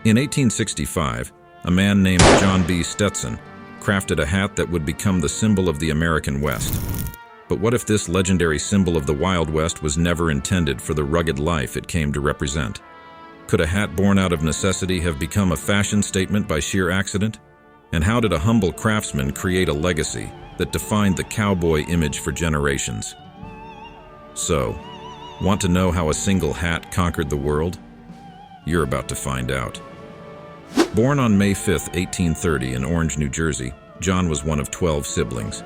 In 1865, a man named John B. Stetson crafted a hat that would become the symbol of the American West. But what if this legendary symbol of the Wild West was never intended for the rugged life it came to represent? Could a hat born out of necessity have become a fashion statement by sheer accident? And how did a humble craftsman create a legacy that defined the cowboy image for generations? So, want to know how a single hat conquered the world? You're about to find out. Born on May 5, 1830 in Orange, New Jersey, John was one of 12 siblings.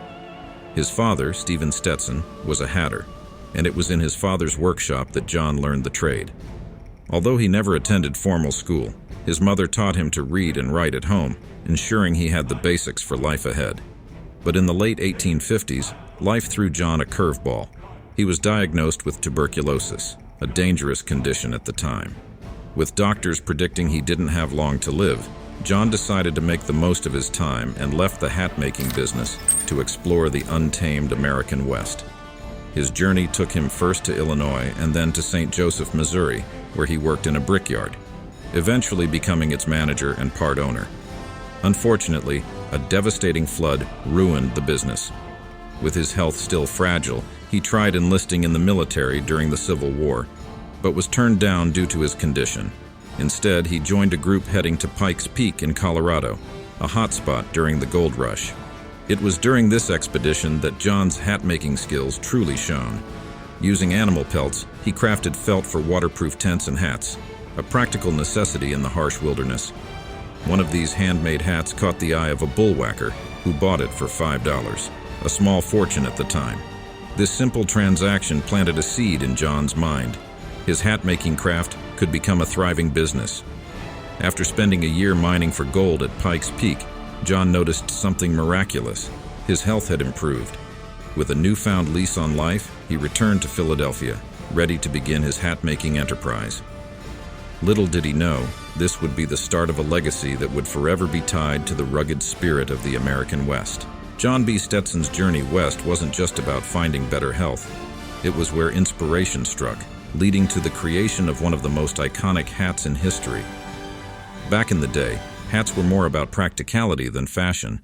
His father, Stephen Stetson, was a hatter, and it was in his father's workshop that John learned the trade. Although he never attended formal school, his mother taught him to read and write at home, ensuring he had the basics for life ahead. But in the late 1850s, life threw John a curveball. He was diagnosed with tuberculosis, a dangerous condition at the time. With doctors predicting he didn't have long to live, John decided to make the most of his time and left the hat-making business to explore the untamed American West. His journey took him first to Illinois and then to St. Joseph, Missouri, where he worked in a brickyard, eventually becoming its manager and part owner. Unfortunately, a devastating flood ruined the business. With his health still fragile, he tried enlisting in the military during the Civil War, but was turned down due to his condition. Instead, he joined a group heading to Pikes Peak in Colorado, a hotspot during the gold rush. It was during this expedition that John's hat-making skills truly shone. Using animal pelts, he crafted felt for waterproof tents and hats, a practical necessity in the harsh wilderness. One of these handmade hats caught the eye of a bullwhacker who bought it for $5, a small fortune at the time. This simple transaction planted a seed in John's mind. His hat-making craft could become a thriving business. After spending a year mining for gold at Pikes Peak, John noticed something miraculous. His health had improved. With a newfound lease on life, he returned to Philadelphia, ready to begin his hat-making enterprise. Little did he know, this would be the start of a legacy that would forever be tied to the rugged spirit of the American West. John B. Stetson's journey west wasn't just about finding better health. It was where inspiration struck, leading to the creation of one of the most iconic hats in history. Back in the day, hats were more about practicality than fashion,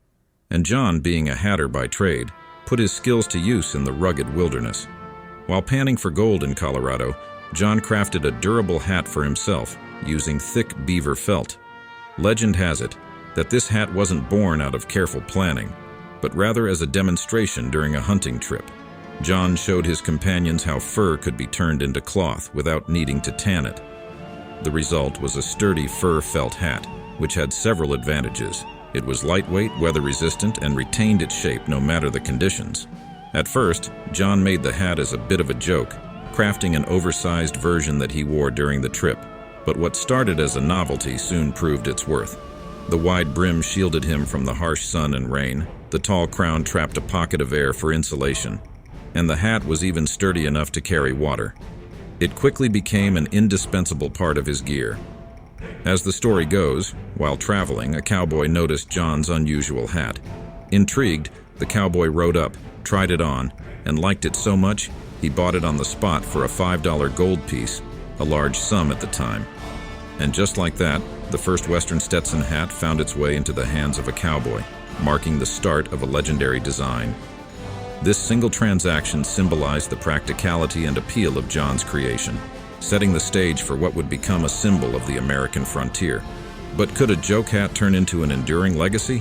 and John, being a hatter by trade, put his skills to use in the rugged wilderness. While panning for gold in Colorado, John crafted a durable hat for himself using thick beaver felt. Legend has it that this hat wasn't born out of careful planning, but rather as a demonstration during a hunting trip. John showed his companions how fur could be turned into cloth without needing to tan it. The result was a sturdy fur felt hat, which had several advantages. It was lightweight, weather-resistant, and retained its shape no matter the conditions. At first, John made the hat as a bit of a joke, crafting an oversized version that he wore during the trip. But what started as a novelty soon proved its worth. The wide brim shielded him from the harsh sun and rain, the tall crown trapped a pocket of air for insulation, and the hat was even sturdy enough to carry water. It quickly became an indispensable part of his gear. As the story goes, while traveling, a cowboy noticed John's unusual hat. Intrigued, the cowboy rode up, tried it on, and liked it so much, he bought it on the spot for a $5 gold piece, a large sum at the time. And just like that, the first Western Stetson hat found its way into the hands of a cowboy, marking the start of a legendary design. This single transaction symbolized the practicality and appeal of John's creation, setting the stage for what would become a symbol of the American frontier. But could a joke hat turn into an enduring legacy?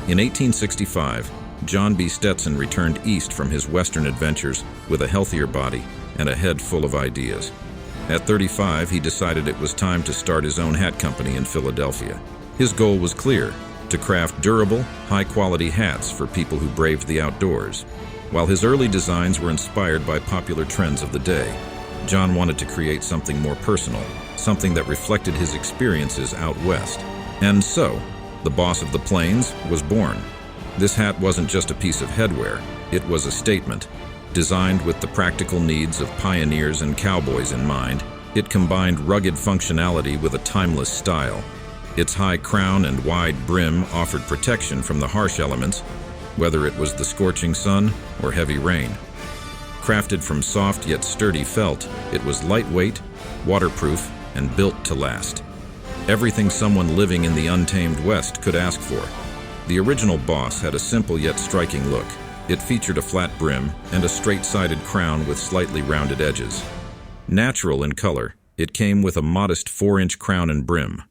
In 1865, John B. Stetson returned east from his Western adventures with a healthier body and a head full of ideas. At 35, he decided it was time to start his own hat company in Philadelphia. His goal was clear: to craft durable, high-quality hats for people who braved the outdoors. While his early designs were inspired by popular trends of the day, John wanted to create something more personal, something that reflected his experiences out west. And so, the Boss of the Plains was born. This hat wasn't just a piece of headwear, it was a statement. Designed with the practical needs of pioneers and cowboys in mind, it combined rugged functionality with a timeless style. Its high crown and wide brim offered protection from the harsh elements, whether it was the scorching sun or heavy rain. Crafted from soft yet sturdy felt, it was lightweight, waterproof, and built to last. everything someone living in the untamed West could ask for. The original boss had a simple yet striking look. It featured a flat brim and a straight-sided crown with slightly rounded edges. Natural in color, it came with a modest 4-inch crown and brim.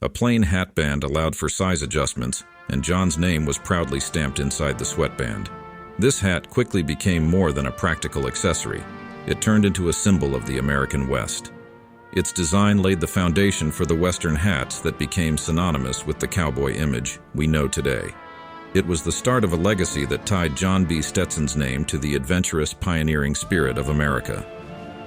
A plain hat band allowed for size adjustments, and John's name was proudly stamped inside the sweatband. This hat quickly became more than a practical accessory. It turned into a symbol of the American West. Its design laid the foundation for the Western hats that became synonymous with the cowboy image we know today. It was the start of a legacy that tied John B. Stetson's name to the adventurous, pioneering spirit of America.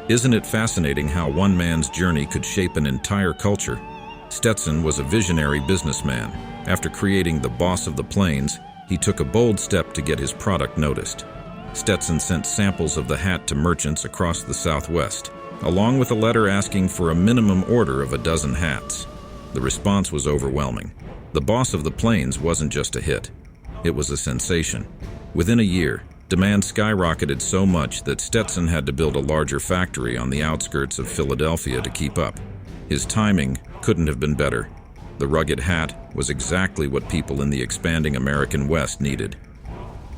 Isn't it fascinating how one man's journey could shape an entire culture? Stetson was a visionary businessman. After creating the Boss of the Plains, he took a bold step to get his product noticed. Stetson sent samples of the hat to merchants across the Southwest, along with a letter asking for a minimum order of a dozen hats. The response was overwhelming. The Boss of the Plains wasn't just a hit. It was a sensation. Within a year, demand skyrocketed so much that Stetson had to build a larger factory on the outskirts of Philadelphia to keep up. His timing couldn't have been better. The rugged hat was exactly what people in the expanding American West needed.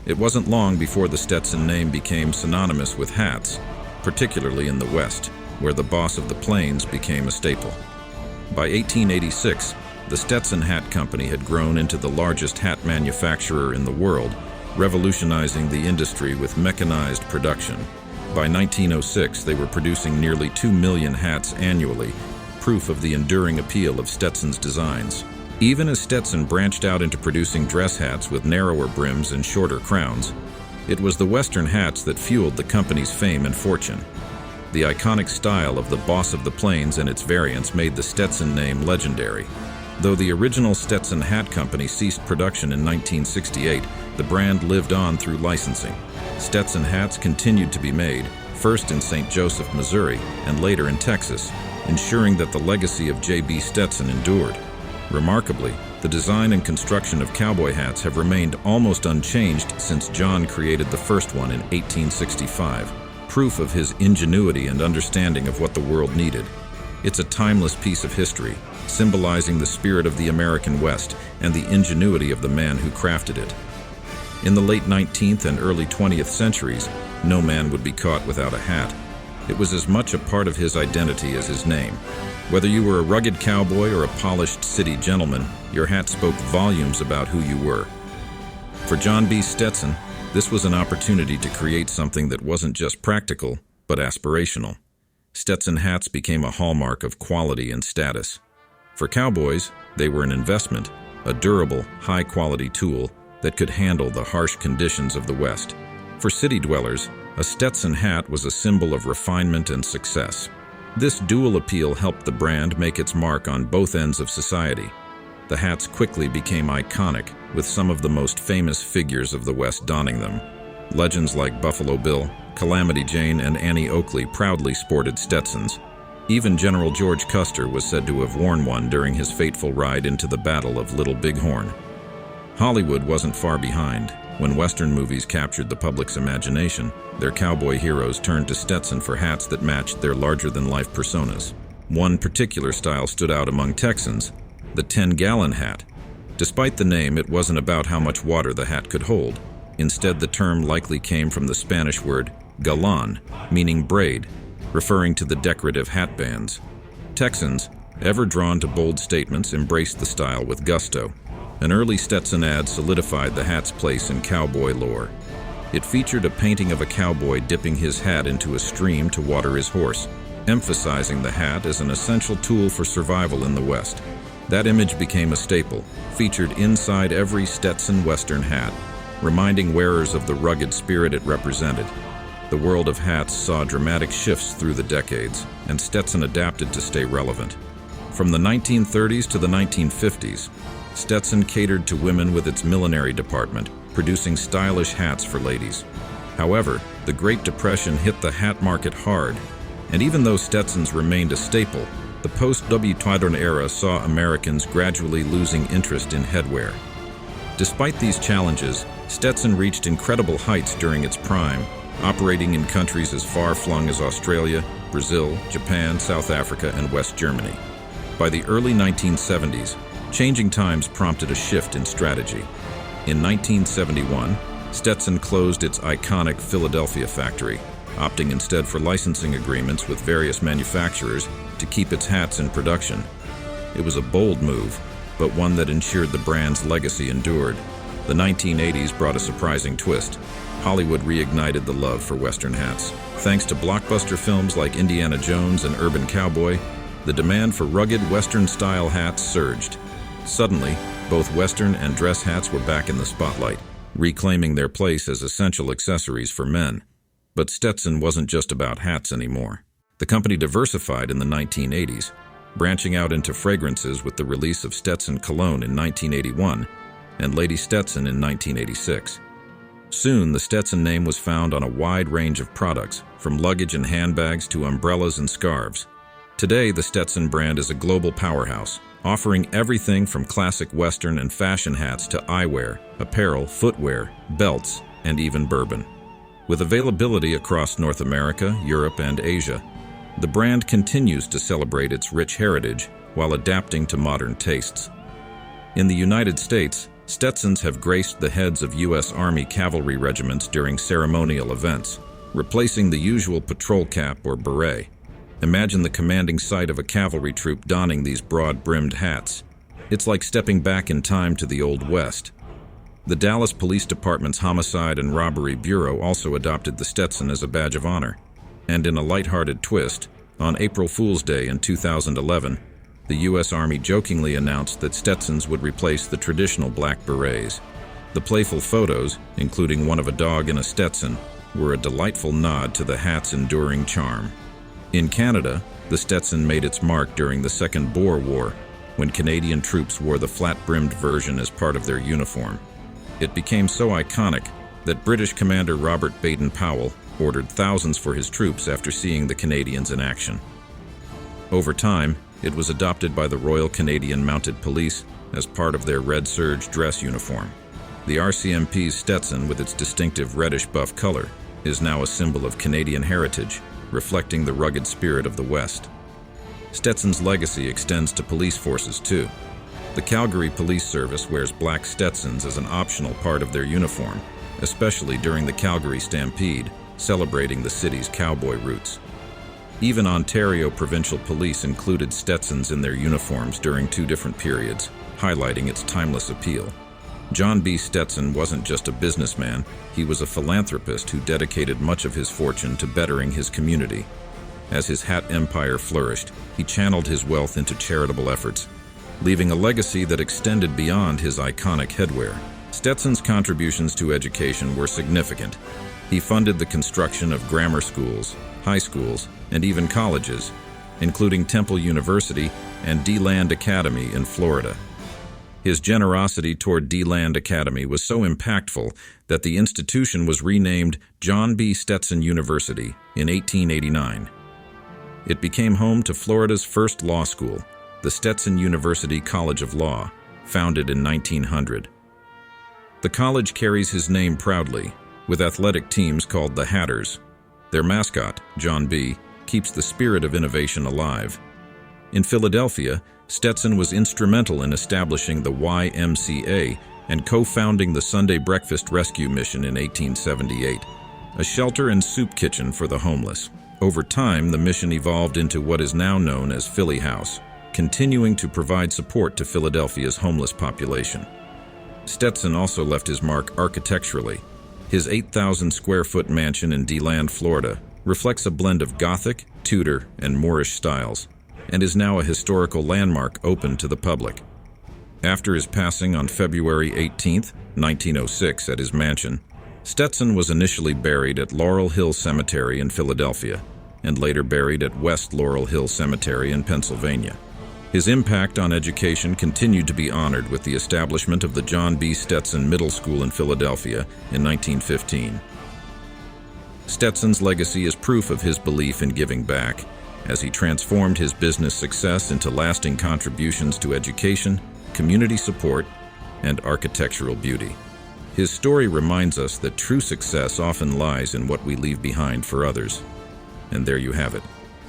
It wasn't long before the Stetson name became synonymous with hats, particularly in the West, where the Boss of the Plains became a staple. By 1886, the Stetson Hat Company had grown into the largest hat manufacturer in the world, revolutionizing the industry with mechanized production. By 1906, they were producing nearly 2 million hats annually, proof of the enduring appeal of Stetson's designs. Even as Stetson branched out into producing dress hats with narrower brims and shorter crowns, it was the Western hats that fueled the company's fame and fortune. The iconic style of the Boss of the Plains and its variants made the Stetson name legendary. Though the original Stetson Hat Company ceased production in 1968, the brand lived on through licensing. Stetson hats continued to be made, first in St. Joseph, Missouri, and later in Texas, ensuring that the legacy of J.B. Stetson endured. Remarkably, the design and construction of cowboy hats have remained almost unchanged since John created the first one in 1865, proof of his ingenuity and understanding of what the world needed. It's a timeless piece of history, symbolizing the spirit of the American West and the ingenuity of the man who crafted it. In the late 19th and early 20th centuries, no man would be caught without a hat. It was as much a part of his identity as his name. Whether you were a rugged cowboy or a polished city gentleman, your hat spoke volumes about who you were. For John B. Stetson, this was an opportunity to create something that wasn't just practical, but aspirational. Stetson hats became a hallmark of quality and status. For cowboys, they were an investment, a durable, high-quality tool that could handle the harsh conditions of the West. For city dwellers, a Stetson hat was a symbol of refinement and success. This dual appeal helped the brand make its mark on both ends of society. The hats quickly became iconic, with some of the most famous figures of the West donning them. Legends like Buffalo Bill, Calamity Jane, and Annie Oakley proudly sported Stetsons. Even General George Custer was said to have worn one during his fateful ride into the Battle of Little Bighorn. Hollywood wasn't far behind. When Western movies captured the public's imagination, their cowboy heroes turned to Stetson for hats that matched their larger-than-life personas. One particular style stood out among Texans, the 10-gallon hat. Despite the name, it wasn't about how much water the hat could hold. Instead, the term likely came from the Spanish word galán, meaning braid, referring to the decorative hat bands. Texans, ever drawn to bold statements, embraced the style with gusto. An early Stetson ad solidified the hat's place in cowboy lore. It featured a painting of a cowboy dipping his hat into a stream to water his horse, emphasizing the hat as an essential tool for survival in the West. That image became a staple, featured inside every Stetson Western hat, reminding wearers of the rugged spirit it represented. The world of hats saw dramatic shifts through the decades, and Stetson adapted to stay relevant. From the 1930s to the 1950s, Stetson catered to women with its millinery department, producing stylish hats for ladies. However, the Great Depression hit the hat market hard, and even though Stetsons remained a staple, the post-W-Twadron era saw Americans gradually losing interest in headwear. Despite these challenges, Stetson reached incredible heights during its prime, operating in countries as far-flung as Australia, Brazil, Japan, South Africa, and West Germany. By the early 1970s, changing times prompted a shift in strategy. In 1971, Stetson closed its iconic Philadelphia factory, opting instead for licensing agreements with various manufacturers to keep its hats in production. It was a bold move, but one that ensured the brand's legacy endured. The 1980s brought a surprising twist. Hollywood reignited the love for Western hats. Thanks to blockbuster films like Indiana Jones and Urban Cowboy, the demand for rugged Western-style hats surged. Suddenly, both Western and dress hats were back in the spotlight, reclaiming their place as essential accessories for men. But Stetson wasn't just about hats anymore. The company diversified in the 1980s, branching out into fragrances with the release of Stetson Cologne in 1981 and Lady Stetson in 1986. Soon, the Stetson name was found on a wide range of products, from luggage and handbags to umbrellas and scarves. Today, the Stetson brand is a global powerhouse, offering everything from classic Western and fashion hats to eyewear, apparel, footwear, belts, and even bourbon. With availability across North America, Europe, and Asia, the brand continues to celebrate its rich heritage while adapting to modern tastes. In the United States, Stetsons have graced the heads of U.S. Army cavalry regiments during ceremonial events, replacing the usual patrol cap or beret. Imagine the commanding sight of a cavalry troop donning these broad-brimmed hats. It's like stepping back in time to the Old West. The Dallas Police Department's Homicide and Robbery Bureau also adopted the Stetson as a badge of honor. And in a lighthearted twist, on April Fool's Day in 2011, the U.S. Army jokingly announced that Stetsons would replace the traditional black berets. The playful photos, including one of a dog in a Stetson, were a delightful nod to the hat's enduring charm. In Canada, the Stetson made its mark during the Second Boer War, when Canadian troops wore the flat-brimmed version as part of their uniform. It became so iconic that British Commander Robert Baden-Powell ordered thousands for his troops after seeing the Canadians in action. Over time, it was adopted by the Royal Canadian Mounted Police as part of their Red Surge dress uniform. The RCMP's Stetson, with its distinctive reddish-buff color, is now a symbol of Canadian heritage, reflecting the rugged spirit of the West. Stetson's legacy extends to police forces too. The Calgary Police Service wears black Stetsons as an optional part of their uniform, especially during the Calgary Stampede, celebrating the city's cowboy roots. Even Ontario Provincial Police included Stetsons in their uniforms during two different periods, highlighting its timeless appeal. John B. Stetson wasn't just a businessman, he was a philanthropist who dedicated much of his fortune to bettering his community. As his hat empire flourished, he channeled his wealth into charitable efforts, leaving a legacy that extended beyond his iconic headwear. Stetson's contributions to education were significant. He funded the construction of grammar schools, high schools, and even colleges, including Temple University and DeLand Academy in Florida. His generosity toward DeLand Academy was so impactful that the institution was renamed John B. Stetson University in 1889. It became home to Florida's first law school, the Stetson University College of Law, founded in 1900. The college carries his name proudly, with athletic teams called the Hatters. Their mascot, John B., keeps the spirit of innovation alive. In Philadelphia, Stetson was instrumental in establishing the YMCA and co-founding the Sunday Breakfast Rescue Mission in 1878, a shelter and soup kitchen for the homeless. Over time, the mission evolved into what is now known as Philly House, continuing to provide support to Philadelphia's homeless population. Stetson also left his mark architecturally. His 8,000-square-foot mansion in DeLand, Florida, reflects a blend of Gothic, Tudor, and Moorish styles, and is now a historical landmark open to the public. After his passing on February 18, 1906, at his mansion, Stetson was initially buried at Laurel Hill Cemetery in Philadelphia, and later buried at West Laurel Hill Cemetery in Pennsylvania. His impact on education continued to be honored with the establishment of the John B. Stetson Middle School in Philadelphia in 1915. Stetson's legacy is proof of his belief in giving back, as he transformed his business success into lasting contributions to education, community support, and architectural beauty. His story reminds us that true success often lies in what we leave behind for others. And there you have it,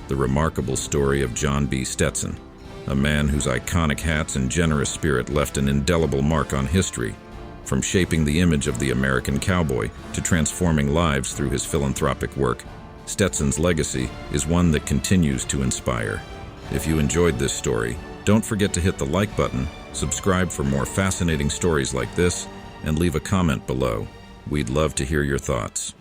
the remarkable story of John B. Stetson. a man whose iconic hats and generous spirit left an indelible mark on history, from shaping the image of the American cowboy to transforming lives through his philanthropic work. Stetson's legacy is one that continues to inspire. If you enjoyed this story, don't forget to hit the like button, subscribe for more fascinating stories like this, and leave a comment below. We'd love to hear your thoughts.